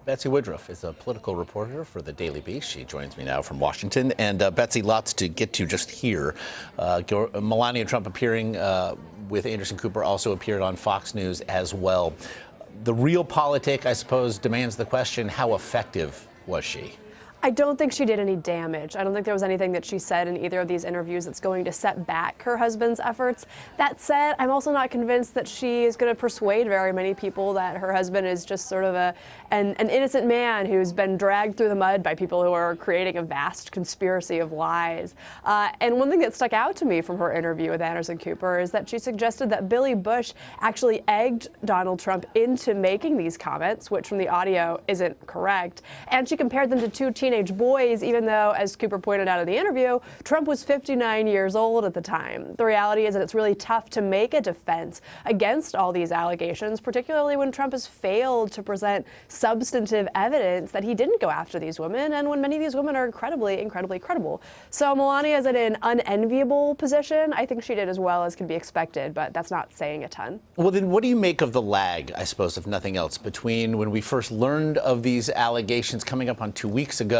Betsy Woodruff is a political reporter for the Daily Beast. She joins me now from Washington. And Betsy, lots to get to just here. Melania Trump appearing with Anderson Cooper also appeared on Fox News as well. The real politic, I suppose, demands the question, how effective was she? I don't think she did any damage. I don't think there was anything that she said in either of these interviews that's going to set back her husband's efforts. That said, I'm also not convinced that she is going to persuade very many people that her husband is just sort of an innocent man who's been dragged through the mud by people who are creating a vast conspiracy of lies. And one thing that stuck out to me from her interview with Anderson Cooper is that she suggested that Billy Bush actually egged Donald Trump into making these comments, which from the audio isn't correct. And she compared them to two teenage boys, even though, as Cooper pointed out in the interview, Trump was 59 years old at the time. The reality is that it's really tough to make a defense against all these allegations, particularly when Trump has failed to present substantive evidence that he didn't go after these women, and when many of these women are incredibly credible. So Melania is in an unenviable position. I think she did as well as can be expected, but that's not saying a ton. Well, then what do you make of the lag, I suppose, if nothing else, between when we first learned of these allegations coming up on 2 weeks ago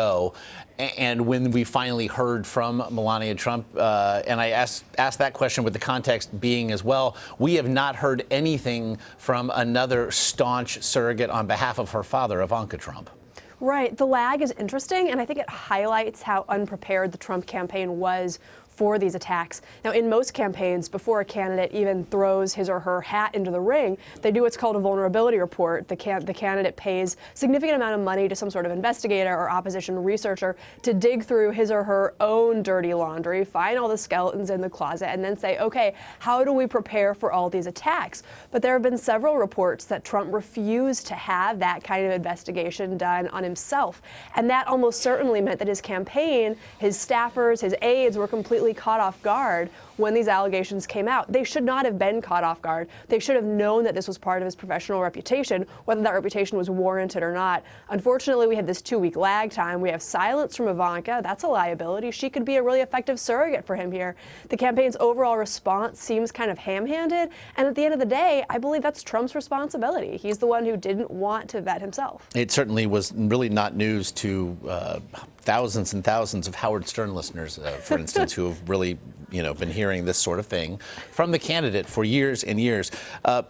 and when we finally heard from Melania Trump? And I asked that question with the context being as well, we have not heard anything from another staunch surrogate on behalf of her father, Ivanka Trump. Right. The lag is interesting, and I think it highlights how unprepared the Trump campaign was for these attacks. Now, in most campaigns, before a candidate even throws his or her hat into the ring, they do what's called a vulnerability report. The candidate pays a significant amount of money to some sort of investigator or opposition researcher to dig through his or her own dirty laundry, find all the skeletons in the closet, and then say, okay, how do we prepare for all these attacks? But there have been several reports that Trump refused to have that kind of investigation done on himself. And that almost certainly meant that his campaign, his staffers, his aides were completely caught off guard when these allegations came out. They should not have been caught off guard. They should have known that this was part of his professional reputation, whether that reputation was warranted or not. Unfortunately, we had this 2-week lag time. We have silence from Ivanka. That's a liability. She could be a really effective surrogate for him here. The campaign's overall response seems kind of ham-handed, and at the end of the day, I believe that's Trump's responsibility. He's the one who didn't want to vet himself. It certainly was really not news to thousands and thousands of Howard Stern listeners, for instance, who have really, been hearing this sort of thing from the candidate for years and years.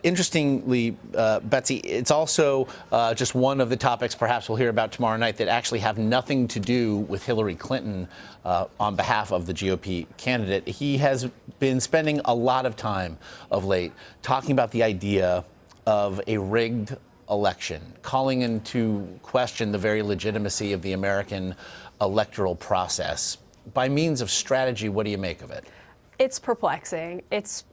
Interestingly, Betsy, it's also just one of the topics perhaps we'll hear about tomorrow night that actually have nothing to do with Hillary Clinton on behalf of the GOP candidate. He has been spending a lot of time of late talking about the idea of a rigged election, calling into question the very legitimacy of the American electoral process. By means of strategy, what do you make of it? It's perplexing. It's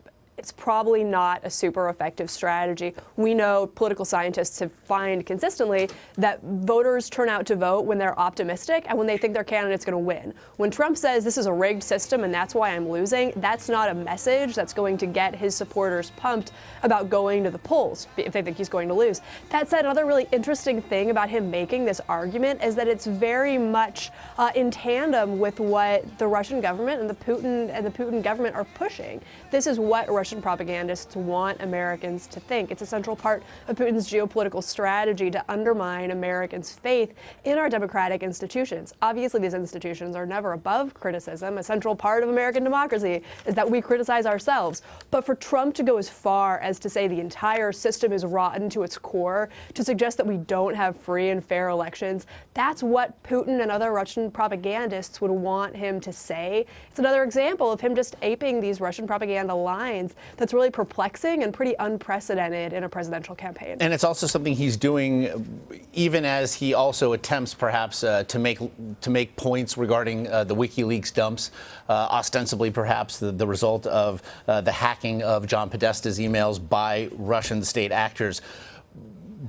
probably not a super effective strategy. We know political scientists have found consistently that voters turn out to vote when they're optimistic and when they think their candidate's going to win. When Trump says this is a rigged system and that's why I'm losing, that's not a message that's going to get his supporters pumped about going to the polls if they think he's going to lose. That said, another really interesting thing about him making this argument is that it's very much in tandem with what the Russian government and the Putin government are pushing. This is what Russian propagandists want Americans to think. It's a central part of Putin's geopolitical strategy to undermine Americans' faith in our democratic institutions. Obviously, these institutions are never above criticism. A central part of American democracy is that we criticize ourselves. But for Trump to go as far as to say the entire system is rotten to its core, to suggest that we don't have free and fair elections, that's what Putin and other Russian propagandists would want him to say. It's another example of him just aping these Russian propaganda lines that's really perplexing and pretty unprecedented in a presidential campaign. And it's also something he's doing even as he also attempts perhaps to make points regarding the WikiLeaks dumps, ostensibly perhaps the result of the hacking of John Podesta's emails by Russian state actors.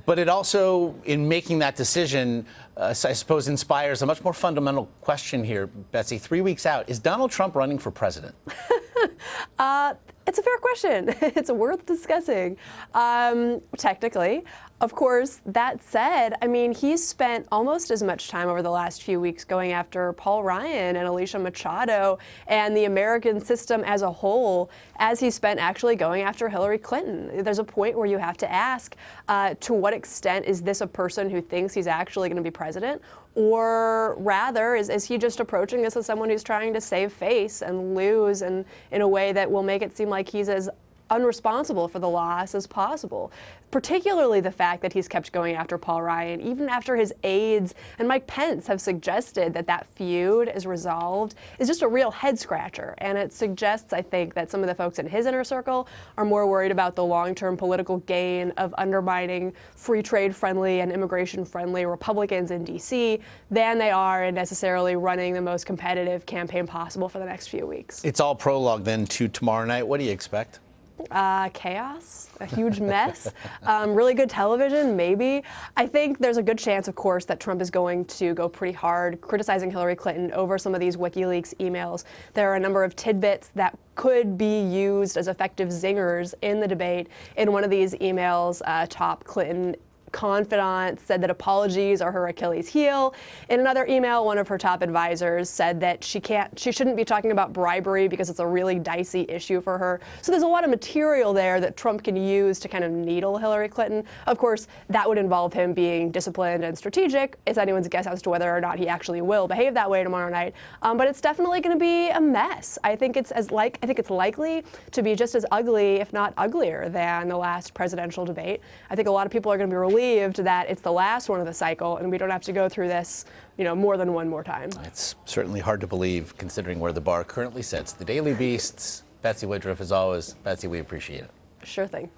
But it also, in making that decision, I suppose inspires a much more fundamental question here, Betsy. 3 weeks out, is Donald Trump running for president? It's a fair question. It's worth discussing. Technically. Of course, that said, I mean, he's spent almost as much time over the last few weeks going after Paul Ryan and Alicia Machado and the American system as a whole as he spent actually going after Hillary Clinton. There's a point where you have to ask, to what extent is this a person who thinks he's actually going to be president? Or rather, is he just approaching this as someone who's trying to save face and lose in a way that will make it seem like he's as unresponsible for the loss as possible? Particularly the fact that he's kept going after Paul Ryan, even after his aides and Mike Pence have suggested that that feud is resolved, is just a real head scratcher. And it suggests, I think, that some of the folks in his inner circle are more worried about the long-term political gain of undermining free trade friendly and immigration friendly Republicans in D.C. than they are in necessarily running the most competitive campaign possible for the next few weeks. It's all prologue then to tomorrow night. What do you expect? Chaos, a huge mess, really good television, maybe. I think there's a good chance, of course, that Trump is going to go pretty hard criticizing Hillary Clinton over some of these WikiLeaks emails. There are a number of tidbits that could be used as effective zingers in the debate. In one of these emails, top Clinton confidant said that apologies are her Achilles heel. In another email, one of her top advisors said that she shouldn't be talking about bribery because it's a really dicey issue for her. So there's a lot of material there that Trump can use to kind of needle Hillary Clinton. Of course, that would involve him being disciplined and strategic. It's anyone's guess as to whether or not he actually will behave that way tomorrow night. But it's definitely going to be a mess. I think it's likely to be just as ugly, if not uglier, than the last presidential debate. I think a lot of people are going to be relieved that it's the last one of the cycle and we don't have to go through this, more than one more time. It's certainly hard to believe considering where the bar currently sits. The Daily Beast's Betsy Woodruff, as always. Betsy, we appreciate it. Sure thing.